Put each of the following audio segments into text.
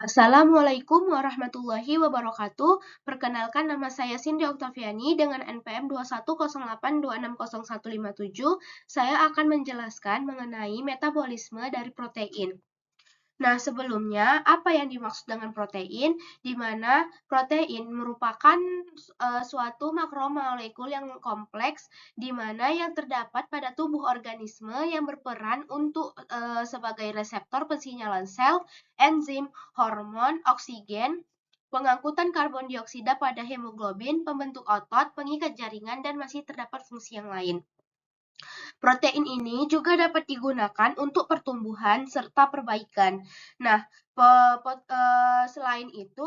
Assalamualaikum warahmatullahi wabarakatuh. Perkenalkan, nama saya Cindy Oktaviani dengan NPM 21082605157. Saya akan menjelaskan mengenai metabolisme dari protein. Nah, sebelumnya, apa yang dimaksud dengan protein? Di mana protein merupakan suatu makromolekul yang kompleks, di mana yang terdapat pada tubuh organisme yang berperan untuk sebagai reseptor pensinyalan sel, enzim, hormon, oksigen, pengangkutan karbon dioksida pada hemoglobin, pembentuk otot, pengikat jaringan, dan masih terdapat fungsi yang lain. Protein ini juga dapat digunakan untuk pertumbuhan serta perbaikan. Nah, selain itu,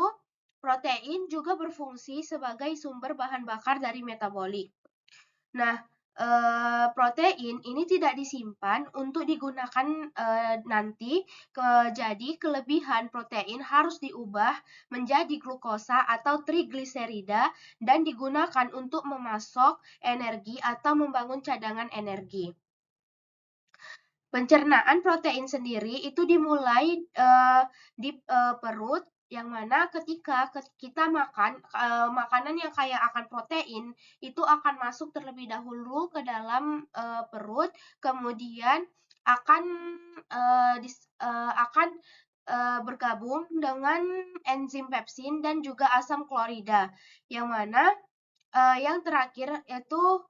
protein juga berfungsi sebagai sumber bahan bakar dari metabolik. Nah, protein ini tidak disimpan untuk digunakan nanti. Jadi, kelebihan protein harus diubah menjadi glukosa atau trigliserida dan digunakan untuk memasok energi atau membangun cadangan energi. Pencernaan protein sendiri itu dimulai di perut, yang mana ketika kita makan makanan yang kaya akan protein itu akan masuk terlebih dahulu ke dalam perut, kemudian akan bergabung dengan enzim pepsin dan juga asam klorida, yang mana yang terakhir yaitu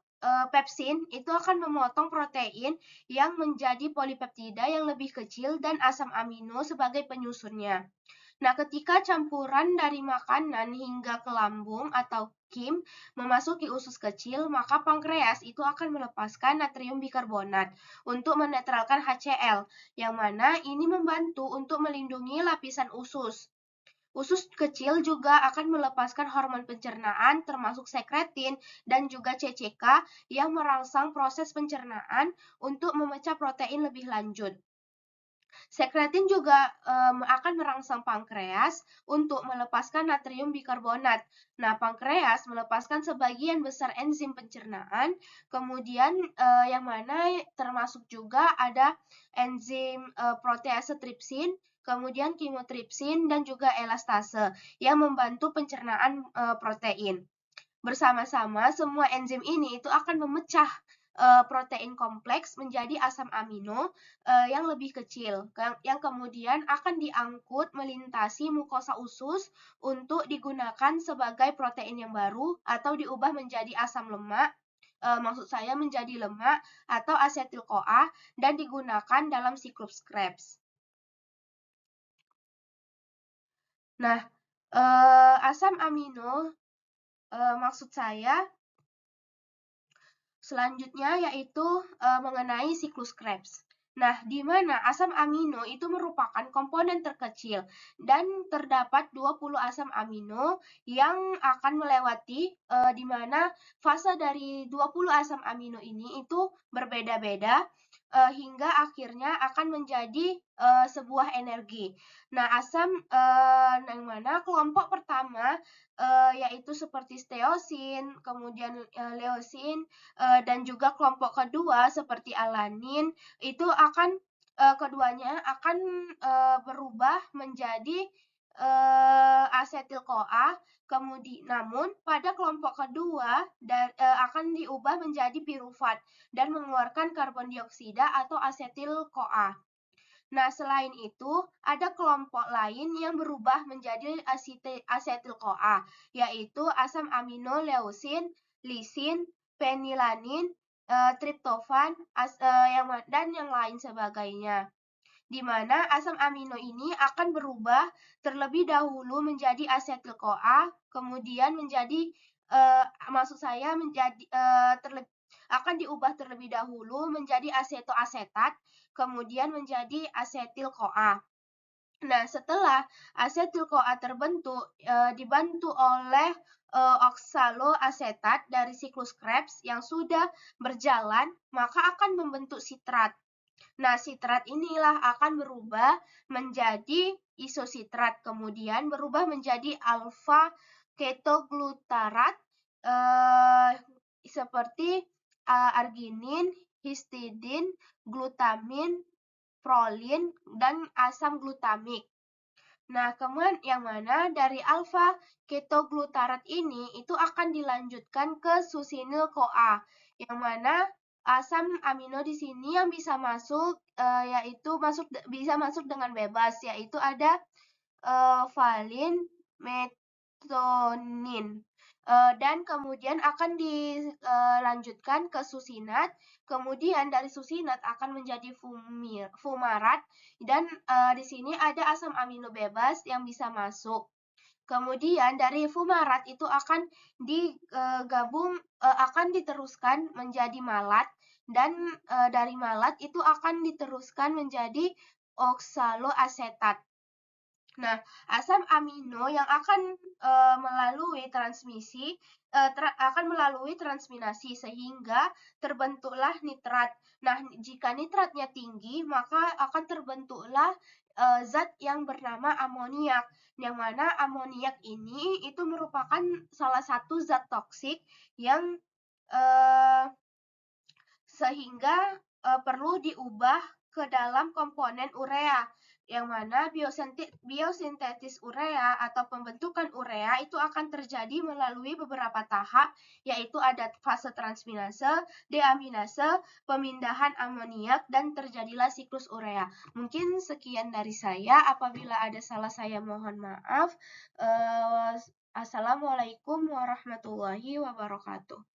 pepsin itu akan memotong protein yang menjadi polipeptida yang lebih kecil dan asam amino sebagai penyusunnya. Nah, ketika campuran dari makanan hingga ke lambung atau KIM memasuki usus kecil, maka pankreas itu akan melepaskan natrium bikarbonat untuk menetralkan HCl, yang mana ini membantu untuk melindungi lapisan usus. Usus kecil juga akan melepaskan hormon pencernaan termasuk sekretin dan juga CCK yang merangsang proses pencernaan untuk memecah protein lebih lanjut. Sekretin juga akan merangsang pankreas untuk melepaskan natrium bikarbonat. Nah, pankreas melepaskan sebagian besar enzim pencernaan, kemudian yang mana termasuk juga ada enzim protease tripsin, kemudian kimotripsin, dan juga elastase yang membantu pencernaan protein. Bersama-sama, semua enzim ini itu akan memecah protein kompleks menjadi asam amino yang lebih kecil, yang kemudian akan diangkut melintasi mukosa usus untuk digunakan sebagai protein yang baru atau diubah menjadi asam lemak, maksud saya menjadi lemak atau asetil-CoA, dan digunakan dalam siklus Krebs. Nah, asam amino maksud saya selanjutnya yaitu mengenai siklus Krebs. Nah, di mana asam amino itu merupakan komponen terkecil dan terdapat 20 asam amino yang akan melewati di mana fase dari 20 asam amino ini itu berbeda-beda hingga akhirnya akan menjadi sebuah energi. Nah, asam yang mana kelompok pertama yaitu seperti steosin, kemudian leusin, dan juga kelompok kedua seperti alanin itu akan keduanya akan berubah menjadi asetil-CoA. Kemudian namun pada kelompok kedua akan diubah menjadi pirufat dan mengeluarkan karbon dioksida atau asetil-CoA. Nah, selain itu, ada kelompok lain yang berubah menjadi asetil-CoA, yaitu asam amino leusin, lisin, fenilanin, triptofan, dan yang lain sebagainya. Di mana asam amino ini akan berubah terlebih dahulu menjadi asetil-CoA, kemudian menjadi maksud saya menjadi akan diubah terlebih dahulu menjadi asetoasetat, kemudian menjadi asetil-CoA. Nah, setelah asetil-CoA terbentuk, dibantu oleh oksaloasetat dari siklus Krebs yang sudah berjalan, maka akan membentuk sitrat. Nah, sitrat inilah akan berubah menjadi isositrat, kemudian berubah menjadi alfa ketoglutarat seperti arginin, histidin, glutamin, prolin, dan asam glutamik. Nah, kemudian yang mana dari alfa ketoglutarat ini itu akan dilanjutkan ke susinyl-CoA, yang mana asam amino di sini yang bisa masuk yaitu bisa masuk dengan bebas, yaitu ada valin, metonin. Dan kemudian akan dilanjutkan ke susinat, kemudian dari susinat akan menjadi fumarat, dan di sini ada asam amino bebas yang bisa masuk. Kemudian dari fumarat itu akan digabung, akan diteruskan menjadi malat, dan dari malat itu akan diteruskan menjadi oksaloasetat. Nah, asam amino yang akan melalui transmisi akan melalui transminasi sehingga terbentuklah nitrat. Nah, jika nitratnya tinggi, maka akan terbentuklah zat yang bernama amoniak. Yang mana amoniak ini itu merupakan salah satu zat toksik yang sehingga perlu diubah ke dalam komponen urea, yang mana biosintetis urea atau pembentukan urea itu akan terjadi melalui beberapa tahap, yaitu ada fase transminase, deaminase, pemindahan amoniak, dan terjadilah siklus urea. Mungkin sekian dari saya. Apabila ada salah, saya mohon maaf. Assalamualaikum warahmatullahi wabarakatuh.